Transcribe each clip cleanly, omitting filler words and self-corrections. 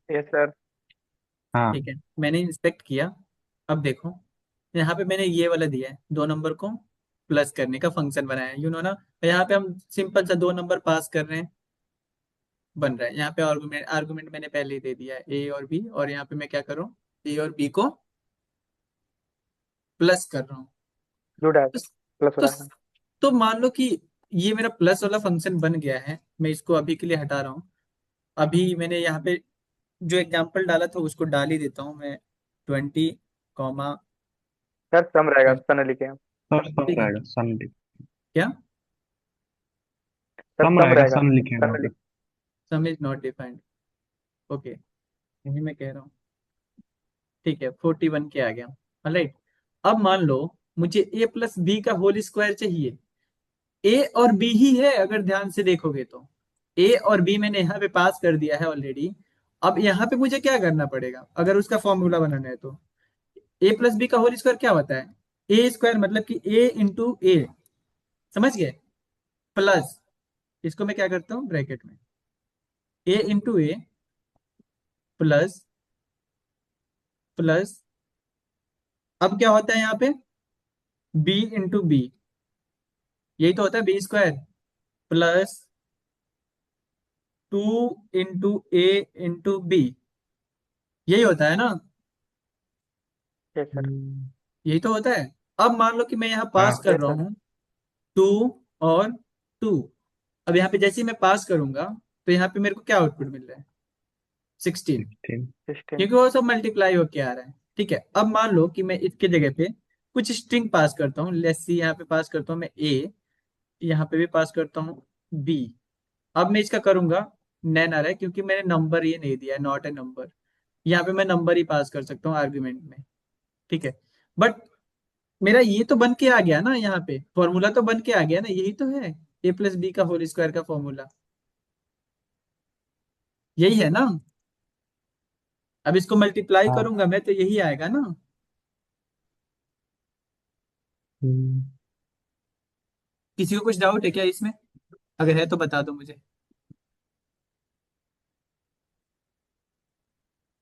Yes sir. हाँ। ठीक है, मैंने इंस्पेक्ट किया। अब देखो, यहाँ पे मैंने ये वाला दिया है, 2 नंबर को प्लस करने का फंक्शन बनाया है, ना। यहाँ पे हम सिंपल सा 2 नंबर पास कर रहे हैं, बन रहा है। यहाँ पे आर्गुमेंट आर्गुमेंट मैंने पहले ही दे दिया है, ए और बी, और यहाँ पे मैं क्या कर रहा हूँ, ए और बी को प्लस कर रहा हूँ। गुड है तो, सर। प्लस हो तो, रहा है। तो मान लो कि ये मेरा प्लस वाला फंक्शन बन गया है, मैं इसको अभी के लिए हटा रहा हूँ। अभी मैंने यहाँ पे जो एग्जाम्पल डाला था उसको डाल ही देता हूँ मैं, 20, सर सम रहेगा, 20। सन लिखे हैं। सर सम ठीक है। रहेगा, सम क्या? सर सम सम रहेगा, रहेगा, सम लिखे हैं वहाँ सन पे। लिख। सम इज नॉट डिफाइंड। ओके, यही मैं कह रहा हूँ। ठीक है, 41 के आ गया। राइट। अब मान लो मुझे ए प्लस बी का होल स्क्वायर चाहिए। ए और बी ही है, अगर ध्यान से देखोगे तो ए और बी मैंने यहाँ पे पास कर दिया है ऑलरेडी। अब यहाँ पे मुझे क्या करना पड़ेगा अगर उसका फॉर्मूला बनाना है तो? ए प्लस बी का होल स्क्वायर क्या होता है? ए स्क्वायर मतलब कि ए इंटू ए, समझ गए? प्लस, इसको मैं क्या करता हूँ ब्रैकेट में, ए इंटू ए प्लस प्लस, अब क्या होता है यहाँ पे, बी इंटू बी, यही तो होता है बी स्क्वायर, प्लस 2 इंटू ए इंटू बी, यही होता है ना? Yes sir. यही तो होता है। अब मान लो कि मैं यहाँ पास हाँ। कर यस रहा सर। हूँ 2 और 2। अब यहाँ पे जैसे ही मैं पास करूंगा तो यहाँ पे मेरे को क्या आउटपुट मिल रहा है? 16, 16। क्योंकि वो सब मल्टीप्लाई होके आ रहा है। ठीक है, अब मान लो कि मैं इसके जगह पे कुछ स्ट्रिंग पास करता हूँ, लेट्स सी यहाँ पे पास करता हूँ मैं ए, यहाँ पे भी पास करता हूँ बी। अब मैं इसका करूंगा, नैन आ रहा है क्योंकि मैंने नंबर ये नहीं दिया है, नॉट ए नंबर। यहाँ पे मैं नंबर ही पास कर सकता हूँ आर्ग्यूमेंट में। ठीक है, बट मेरा ये तो बन के आ गया ना, यहाँ पे फॉर्मूला तो बन के आ गया ना, यही तो है ए प्लस बी का होल स्क्वायर का फॉर्मूला, यही है ना? अब इसको मल्टीप्लाई हाँ। करूंगा मैं तो यही आएगा ना। हम्म। किसी को कुछ डाउट है क्या इसमें? अगर है तो बता दो मुझे।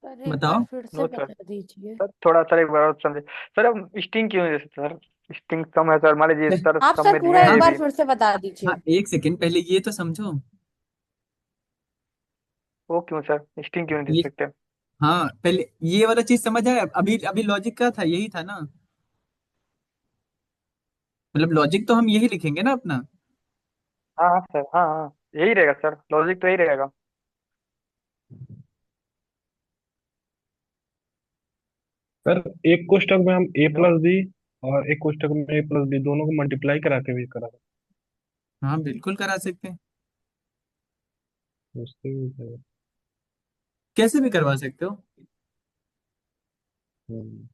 सर एक बार बताओ। फिर से नो सर। बता दीजिए। सर थोड़ा सर एक बार और समझे। सर अब स्टिंग क्यों है सर? स्टिंग सम है सर, मान लीजिए सर आप सम सर में पूरा दिए हैं एक ये बार भी। फिर से बता हाँ, दीजिए। एक सेकंड पहले ये तो समझो। वो क्यों सर, स्टिंग क्यों नहीं दे ये, सकते? हाँ। हाँ पहले ये वाला चीज समझ आया, अभी अभी लॉजिक का था, यही था ना। मतलब लॉजिक तो हम यही लिखेंगे ना अपना। हाँ हाँ सर, हाँ हाँ, यही रहेगा सर, लॉजिक तो यही रहेगा। सर एक कोष्टक में हम ए नो। प्लस बी और एक कोष्टक में ए प्लस बी दोनों को मल्टीप्लाई करा के भी करा हाँ बिल्कुल करा सकते हैं, उससे भी हो जाएगा। कैसे भी करवा सकते हो। हम्म।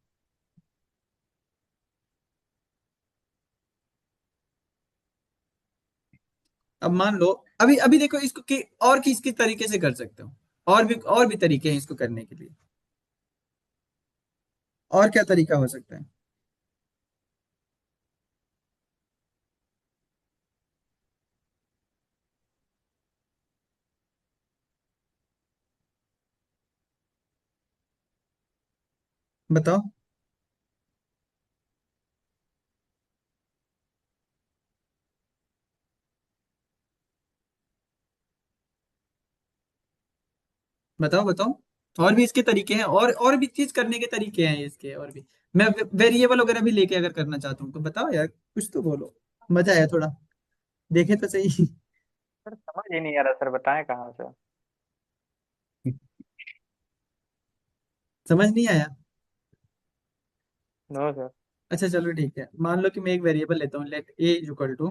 अब मान लो, अभी अभी देखो इसको कि और किस किस तरीके से कर सकते हो। और भी तरीके हैं इसको करने के लिए। और क्या तरीका हो सकता है? बताओ। बताओ बताओ। और भी इसके तरीके हैं, और भी चीज करने के तरीके हैं इसके, और भी। मैं वेरिएबल वगैरह भी लेके अगर करना चाहता हूँ तो बताओ यार, कुछ तो बोलो। मजा आया थोड़ा, देखे तो सही। सर समझ ही नहीं आ रहा सर, बताएं कहाँ से? समझ नहीं आया? No sir. अच्छा चलो ठीक है, मान लो कि मैं एक वेरिएबल लेता हूँ, लेट ए इक्वल टू,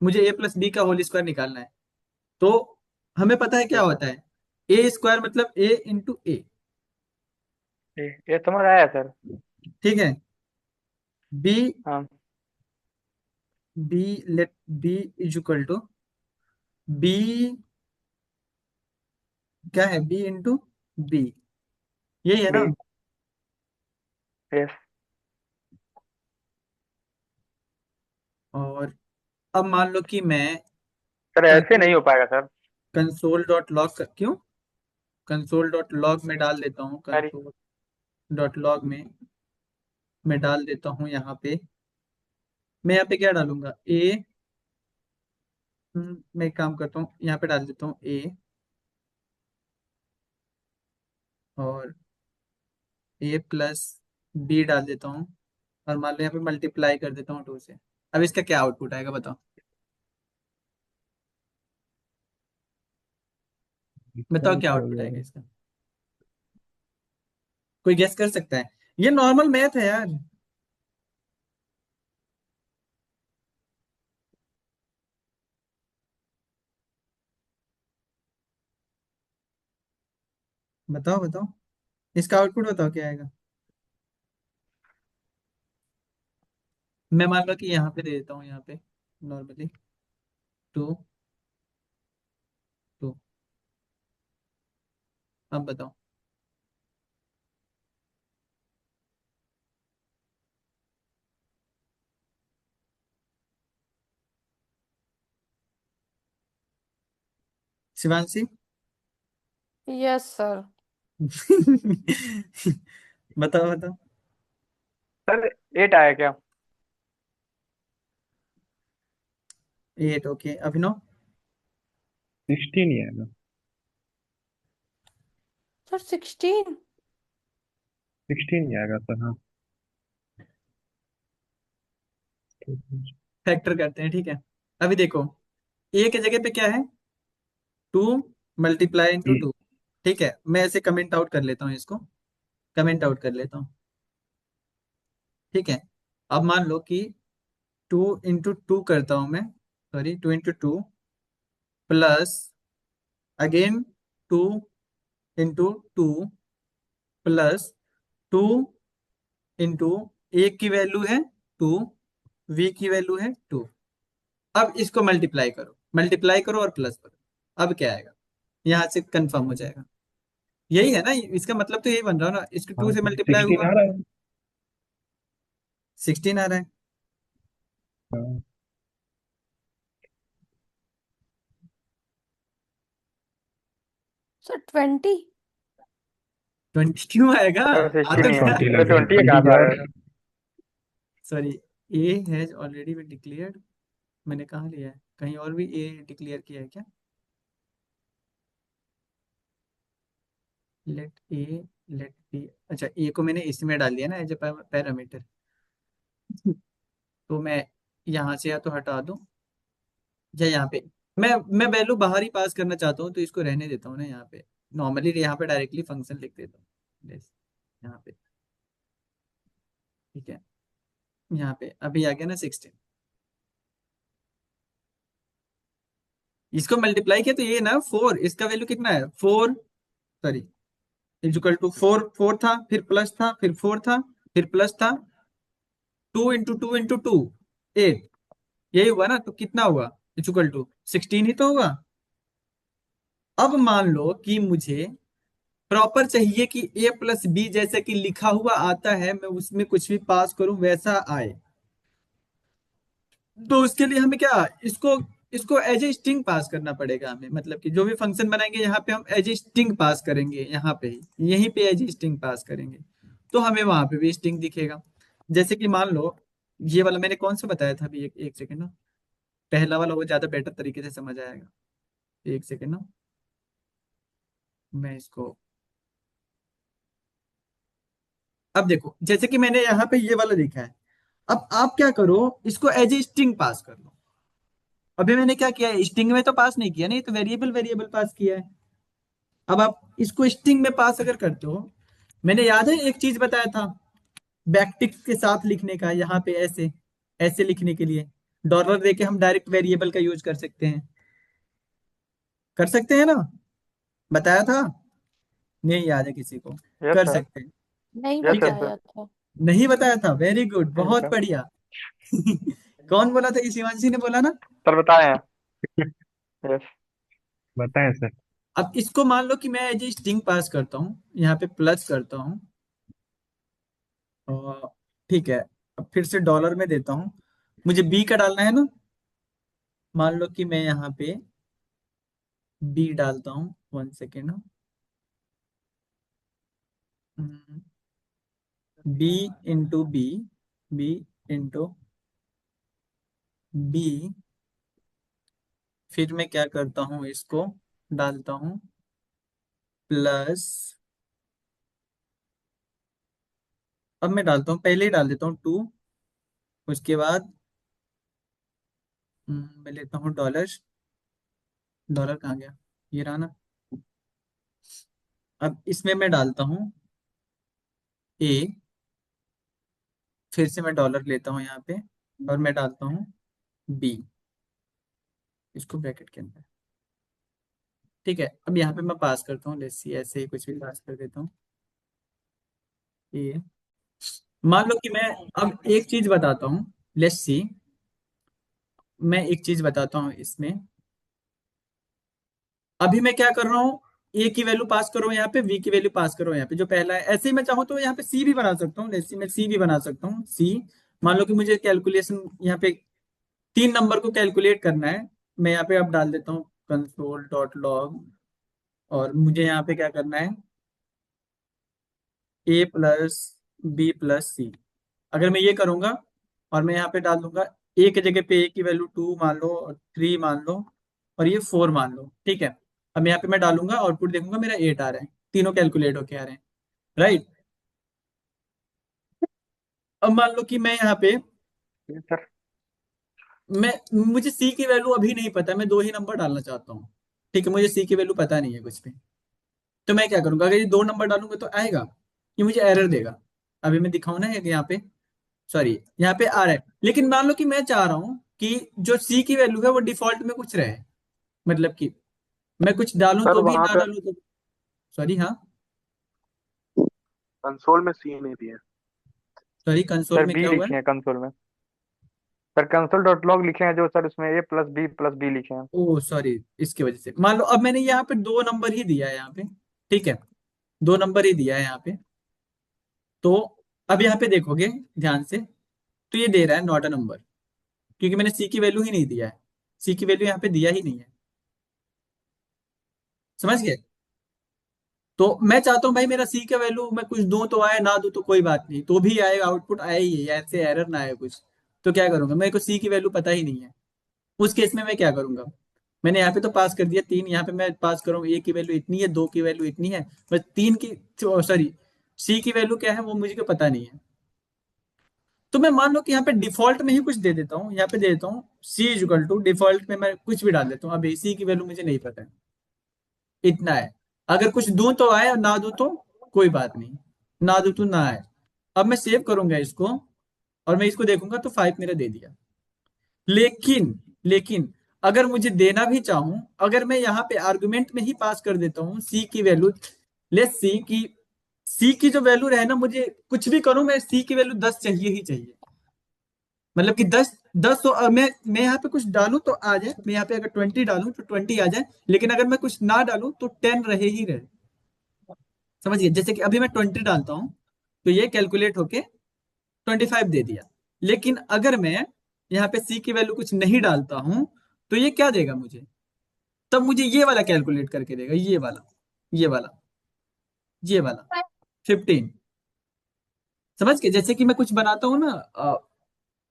मुझे ए प्लस बी का होल स्क्वायर निकालना है। तो हमें पता है क्या यस सर। होता है, ए स्क्वायर मतलब ए इंटू ए। ये समझ आया सर। ठीक है, बी, हाँ। B let B is equal to, B क्या है, बी इंटू बी, यही है ना? हाँ। हम्म। यस। और अब मान लो कि मैं सर ऐसे नहीं हो पाएगा सर। कंसोल डॉट लॉग, क्यों? कंसोल डॉट लॉग में डाल देता हूँ, अरे कंसोल डॉट लॉग में मैं डाल देता हूँ यहाँ पे। मैं यहाँ पे क्या डालूंगा, ए, मैं एक काम करता हूँ, यहाँ पे डाल देता हूँ ए, और ए प्लस बी डाल देता हूँ, और मान लो यहाँ पे मल्टीप्लाई कर देता हूँ 2 से। अब इसका क्या आउटपुट आएगा बताओ, बताओ डिफरेंस क्या हो आउटपुट आएगा गया। इसका, कोई गेस कर सकता है? ये नॉर्मल मैथ है यार। बताओ बताओ, इसका आउटपुट बताओ क्या आएगा। मैं मान लो कि यहाँ पे दे देता हूँ, यहाँ पे नॉर्मली 2 2। अब बताओ। शिवांशी। Yes sir. बताओ बताओ। सर 8 आया क्या? 8, ओके। अभिनव। 16 ही आएगा। सर 16। 16 ही आएगा सर, हाँ। फैक्टर करते हैं, ठीक है। अभी देखो, ए की जगह पे क्या है, 2 मल्टीप्लाई इंटू ये 2। ठीक है, मैं ऐसे कमेंट आउट कर लेता हूँ इसको, कमेंट आउट कर लेता हूँ। ठीक है, अब मान लो कि 2 इंटू 2 करता हूँ मैं, sorry 2 into 2 plus again 2 into 2 plus 2 into, A की वैल्यू है 2, वी की वैल्यू है 2। अब इसको मल्टीप्लाई करो, मल्टीप्लाई करो और प्लस करो। अब क्या आएगा, यहाँ से कंफर्म हो जाएगा। यही है ना, इसका मतलब तो यही बन रहा है ना, इसको हाँ 2 से सर, मल्टीप्लाई 16 हुआ, आ रहा है। 16 आ रहा है। हाँ। सर 20। 20 क्यों आएगा? सर आ 16 तो ही है, गया। 20 सर लग रहा है, 20 कहाँ 20 से और। आएगा? Sorry, A has already been declared. मैंने कहाँ लिया है, कहीं और भी ए डिक्लेयर किया है क्या? लेट ए, लेट बी, अच्छा ए को मैंने इसमें डाल दिया ना एज ए पैरामीटर। तो मैं यहाँ से या तो हटा दूं, या यहाँ पे मैं वैल्यू बाहर ही पास करना चाहता हूँ, तो इसको रहने देता हूँ ना यहाँ पे। नॉर्मली यहाँ पे डायरेक्टली फंक्शन लिख देता हूँ, बस यहाँ पे। ठीक है, यहाँ पे अभी आ गया ना 16। इसको मल्टीप्लाई किया तो ये ना 4, इसका वैल्यू कितना है 4, सॉरी, इक्वल टू 4, 4 था, फिर प्लस था, फिर 4 था, फिर प्लस था, 2 इंटू 2 इंटू 2, 8। यही हुआ ना, तो कितना हुआ, इक्वल टू 16 ही तो होगा। अब मान लो कि मुझे प्रॉपर चाहिए कि ए प्लस बी जैसे कि लिखा हुआ आता है, मैं उसमें कुछ भी पास करूं वैसा आए। तो उसके लिए हमें क्या, इसको इसको एज ए स्ट्रिंग पास करना पड़ेगा हमें, मतलब कि जो भी फंक्शन बनाएंगे यहाँ पे हम एज ए स्ट्रिंग पास करेंगे, यहाँ पे ही यहीं पे एज ए स्ट्रिंग पास करेंगे, तो हमें वहां पे भी स्ट्रिंग दिखेगा। जैसे कि मान लो, ये वाला मैंने कौन सा बताया था अभी, एक सेकेंड ना, पहला वाला वो ज्यादा बेटर तरीके से समझ आएगा। एक सेकेंड ना, मैं इसको, अब देखो जैसे कि मैंने यहाँ पे ये वाला लिखा है, अब आप क्या करो, इसको एज ए स्ट्रिंग पास कर लो। अभी मैंने क्या किया है, स्ट्रिंग में तो पास नहीं किया, नहीं तो वेरिएबल वेरिएबल पास किया है। अब आप इसको स्ट्रिंग में पास अगर करते हो, मैंने याद है एक चीज बताया था, बैकटिक्स के साथ लिखने का, यहाँ पे ऐसे ऐसे लिखने के लिए डॉलर देके हम डायरेक्ट वेरिएबल का यूज कर सकते हैं, कर सकते हैं ना, बताया था, नहीं याद है किसी को? यस कर सर। सकते हैं, नहीं ठीक है। बताया था। नहीं बताया था, वेरी गुड, नहीं बहुत सर। बढ़िया। कौन बोला था, इस शिवांशी ने बोला ना। सर बताए हैं। यस। बताएं सर। अब इसको मान लो कि मैं एज ए स्ट्रिंग पास करता हूँ, यहाँ पे प्लस करता हूँ, और ठीक है, अब फिर से डॉलर में देता हूँ, मुझे बी का डालना है ना, मान लो कि मैं यहाँ पे बी डालता हूँ, 1 second. B into B into B, फिर मैं क्या करता हूँ, इसको डालता हूँ प्लस, अब मैं डालता हूँ, पहले ही डाल देता हूँ 2, उसके बाद मैं लेता हूँ डॉलर, डॉलर कहाँ गया, ये रहा ना। अब इसमें मैं डालता हूँ ए, फिर से मैं डॉलर लेता हूँ यहाँ पे, और मैं डालता हूँ बी, इसको ब्रैकेट के अंदर। ठीक है, अब यहाँ पे मैं पास करता हूँ, लेट्स सी, ऐसे ही कुछ भी पास कर देता हूँ ए। मान लो कि मैं अब एक चीज बताता हूँ, लेट्स सी, मैं एक चीज बताता हूँ इसमें। अभी मैं क्या कर रहा हूँ, ए की वैल्यू पास करो यहाँ पे, वी की वैल्यू पास करो यहाँ पे, जो पहला है। ऐसे ही मैं चाहूँ तो यहाँ पे सी भी बना सकता हूँ, लेट्स सी, मैं सी भी बना सकता हूँ, सी। मान लो कि मुझे कैलकुलेशन यहाँ पे 3 नंबर को कैलकुलेट करना है, मैं यहाँ पे अब डाल देता हूँ कंसोल डॉट लॉग, और मुझे यहाँ पे क्या करना है, ए प्लस बी प्लस सी। अगर मैं ये करूंगा और मैं यहाँ पे डाल दूंगा ए की जगह पे, ए की वैल्यू 2 मान लो, और 3 मान लो, और ये 4 मान लो, ठीक है। अब यहाँ पे मैं डालूंगा, आउटपुट देखूंगा मेरा 8 आ रहा है, तीनों कैलकुलेट होके आ रहे हैं, राइट। अब मान लो कि मैं यहाँ पे, ये सर। मैं मुझे सी की वैल्यू अभी नहीं पता, मैं 2 ही नंबर डालना चाहता हूँ, ठीक है, मुझे सी की वैल्यू पता नहीं है कुछ भी। तो मैं क्या करूंगा, अगर ये 2 नंबर डालूंगा तो आएगा, ये मुझे एरर देगा। अभी मैं दिखाऊं ना यहाँ पे, सॉरी, यहाँ पे आ रहा है, लेकिन मान लो कि मैं चाह रहा हूँ कि जो सी की वैल्यू है वो डिफॉल्ट में कुछ रहे, मतलब कि मैं कुछ डालूं सर तो भी, वहां ना पे डालूं तो। सॉरी, हाँ, कंसोल में सी नहीं दिए। सॉरी, कंसोल सर में बी क्या हुआ है? लिखे हैं कंसोल में। सर कंसोल डॉट लॉग लिखे हैं जो, सर उसमें ए प्लस बी लिखे हैं। ओ सॉरी, इसकी वजह से मान लो अब मैंने यहाँ पे 2 नंबर ही दिया है यहाँ पे, ठीक है, 2 नंबर ही दिया है यहाँ पे। तो अब यहाँ पे देखोगे ध्यान से, तो ये दे रहा है नॉट अ नंबर, क्योंकि मैंने सी की वैल्यू ही नहीं दिया है, सी की वैल्यू यहाँ पे दिया ही नहीं है, समझ गए। तो मैं चाहता हूँ भाई मेरा सी का वैल्यू मैं कुछ दूं तो आए, ना दूं तो कोई बात नहीं, तो भी आए, आउटपुट आए ही है, ऐसे एरर ना आए कुछ। तो क्या करूंगा, मेरे को सी की वैल्यू पता ही नहीं है, उस केस में मैं क्या करूंगा, मैंने यहाँ पे तो पास कर दिया 3, यहाँ पे मैं पास करूँ ए की वैल्यू इतनी है, 2 की वैल्यू इतनी है, बस 3 की, सॉरी, सी की वैल्यू क्या है वो मुझे को पता नहीं है। तो मैं मान लो कि यहाँ पे डिफॉल्ट में ही कुछ दे देता हूँ, यहाँ पे दे देता हूँ सी इज इक्वल टू, डिफॉल्ट में मैं कुछ भी डाल देता हूँ, अभी सी की वैल्यू मुझे नहीं पता है, इतना है। अगर कुछ दूं तो आए और ना दूं तो कोई बात नहीं, ना दूं तो ना आए। अब मैं सेव करूंगा इसको, और मैं इसको देखूंगा तो 5 मेरा दे दिया। लेकिन अगर मुझे देना भी चाहूं, अगर मैं यहाँ पे आर्गुमेंट में ही पास कर देता हूँ सी की वैल्यू, लेट्स सी की, सी की जो वैल्यू रहे ना, मुझे कुछ भी करूं, मैं सी की वैल्यू 10 चाहिए ही चाहिए, मतलब कि 10 तो मैं यहाँ पे कुछ डालूं तो आ जाए, मैं यहाँ पे अगर 20 डालूं तो 20 आ जाए, लेकिन अगर मैं कुछ ना डालूं तो 10 रहे ही रहे, समझिए। जैसे कि अभी मैं 20 डालता हूँ तो ये कैलकुलेट होके 25 दे दिया, लेकिन अगर मैं यहाँ पे सी की वैल्यू कुछ नहीं डालता हूँ तो ये क्या देगा मुझे, तब मुझे ये वाला कैलकुलेट करके देगा, ये वाला 15, समझ के। जैसे कि मैं कुछ बनाता हूँ ना,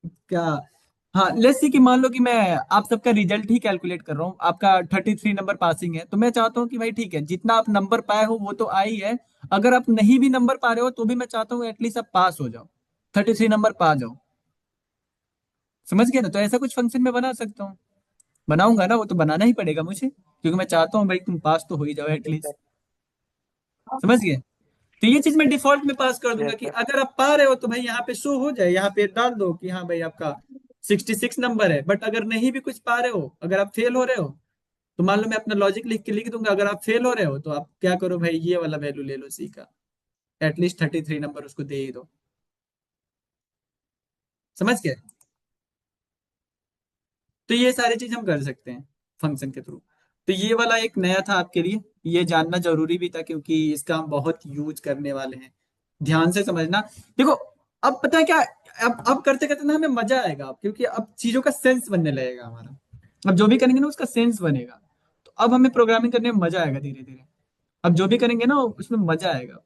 क्या, हाँ, लेट्स सी कि मान लो कि मैं आप सबका रिजल्ट ही कैलकुलेट कर रहा हूँ, आपका 33 नंबर पासिंग है, तो मैं चाहता हूँ कि भाई ठीक है, जितना आप नंबर पाए हो वो तो आ ही है, अगर आप नहीं भी नंबर पा रहे हो तो भी मैं चाहता हूँ एटलीस्ट आप पास हो जाओ, 33 नंबर पा जाओ, समझ गए ना। तो ऐसा कुछ फंक्शन में बना सकता हूँ, बनाऊंगा ना, वो तो बनाना ही पड़ेगा मुझे, क्योंकि मैं चाहता हूँ भाई तुम पास तो हो ही जाओ यस एटलीस्ट, सर। समझ गए। तो ये चीज मैं डिफॉल्ट में पास कर दूंगा यस कि सर। अगर आप पा रहे हो तो भाई यहाँ पे शो हो जाए, यहाँ पे डाल दो कि हाँ भाई आपका 66 नंबर है। बट अगर नहीं भी कुछ पा रहे हो, अगर आप फेल हो रहे हो, तो मान लो मैं अपना लॉजिक लिख के लिख दूंगा, अगर आप फेल हो रहे हो तो आप क्या करो भाई, ये वाला वैल्यू ले लो सी का, एटलीस्ट 33 नंबर उसको दे ही दो, समझ गए। तो ये सारी चीज हम कर सकते हैं फंक्शन के थ्रू। तो ये वाला एक नया था आपके लिए, ये जानना जरूरी भी था, क्योंकि इसका हम बहुत यूज करने वाले हैं, ध्यान से समझना। देखो, अब पता है क्या, अब करते करते ना हमें मजा आएगा, अब क्योंकि अब चीजों का सेंस बनने लगेगा हमारा, अब जो भी करेंगे ना उसका सेंस बनेगा, तो अब हमें प्रोग्रामिंग करने में मजा आएगा धीरे धीरे, अब जो भी करेंगे ना उसमें मजा आएगा।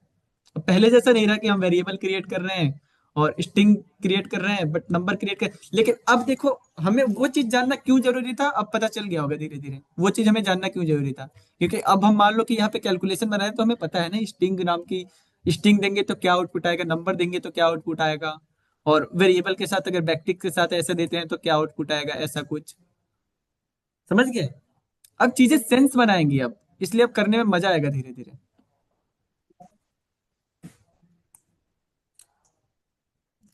अब पहले जैसा नहीं रहा कि हम वेरिएबल क्रिएट कर रहे हैं और स्ट्रिंग क्रिएट कर रहे हैं बट नंबर क्रिएट कर, लेकिन अब देखो हमें वो चीज जानना क्यों जरूरी था, अब पता चल गया होगा धीरे धीरे वो चीज हमें जानना क्यों जरूरी था। क्योंकि अब हम मान लो कि यहाँ पे कैलकुलेशन बनाए तो हमें पता है ना स्ट्रिंग नाम की, स्ट्रिंग देंगे तो क्या आउटपुट आएगा, नंबर देंगे तो क्या आउटपुट आएगा, और वेरिएबल के साथ अगर बैकटिक के साथ ऐसे देते हैं तो क्या आउटपुट आएगा, ऐसा कुछ। समझ गए? अब चीजें सेंस बनाएंगी अब, इसलिए अब करने में मजा आएगा धीरे धीरे।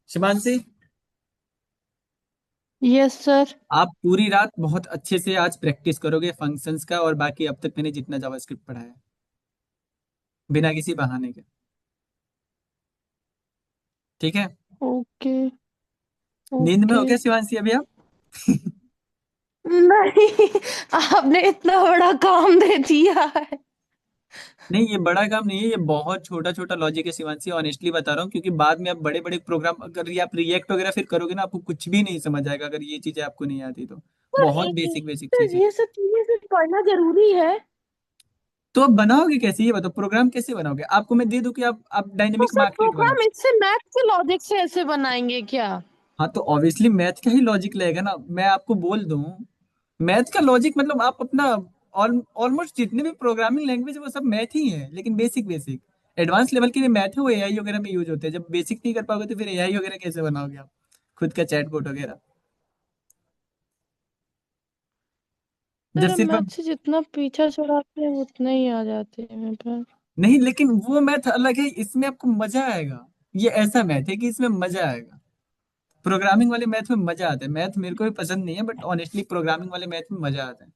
शिमांशी, यस सर। आप पूरी रात बहुत अच्छे से आज प्रैक्टिस करोगे फंक्शंस का, और बाकी अब तक मैंने जितना जावास्क्रिप्ट पढ़ा है बिना किसी बहाने के। ठीक है? ओके। नींद में ओके। हो क्या शिवांशी अभी आप? नहीं, आपने इतना बड़ा काम दे दिया है। नहीं, ये बड़ा काम नहीं है, ये बहुत छोटा छोटा लॉजिक है शिवांशी, ऑनेस्टली बता रहा हूँ, क्योंकि बाद में आप बड़े बड़े प्रोग्राम अगर ये आप रिएक्ट वगैरह फिर करोगे ना, आपको कुछ भी नहीं समझ आएगा अगर ये चीजें आपको नहीं आती तो। पर बहुत एक बेसिक बेसिक चीजें। ये सब चीजें सिर्फ पढ़ना जरूरी है? तो आप बनाओगे कैसे ये बताओ, प्रोग्राम कैसे बनाओगे? आपको मैं दे दूं कि आप तो डायनेमिक सर मार्केट बनाओ। प्रोग्राम इससे मैथ के लॉजिक से ऐसे बनाएंगे क्या? हाँ तो ऑब्वियसली मैथ का ही लॉजिक लगेगा ना, मैं आपको बोल दूं। मैथ का लॉजिक मतलब आप अपना ऑलमोस्ट जितने भी प्रोग्रामिंग लैंग्वेज है वो सब मैथ ही है, लेकिन बेसिक बेसिक। एडवांस लेवल के लिए मैथ है, वो एआई वगैरह में यूज होते हैं। जब बेसिक नहीं कर पाओगे तो फिर एआई वगैरह कैसे बनाओगे आप, खुद का चैटबॉट वगैरह। जब सर हम सिर्फ मैथ से जितना पीछा छुड़ाते हैं उतना ही आ जाते हैं मेरे पास। नहीं, लेकिन वो मैथ अलग है, इसमें आपको मजा आएगा। ये ऐसा मैथ है कि इसमें मजा आएगा। प्रोग्रामिंग वाले मैथ में मजा आता है, मैथ मेरे को भी पसंद नहीं है बट ऑनेस्टली प्रोग्रामिंग वाले मैथ में मजा आता है।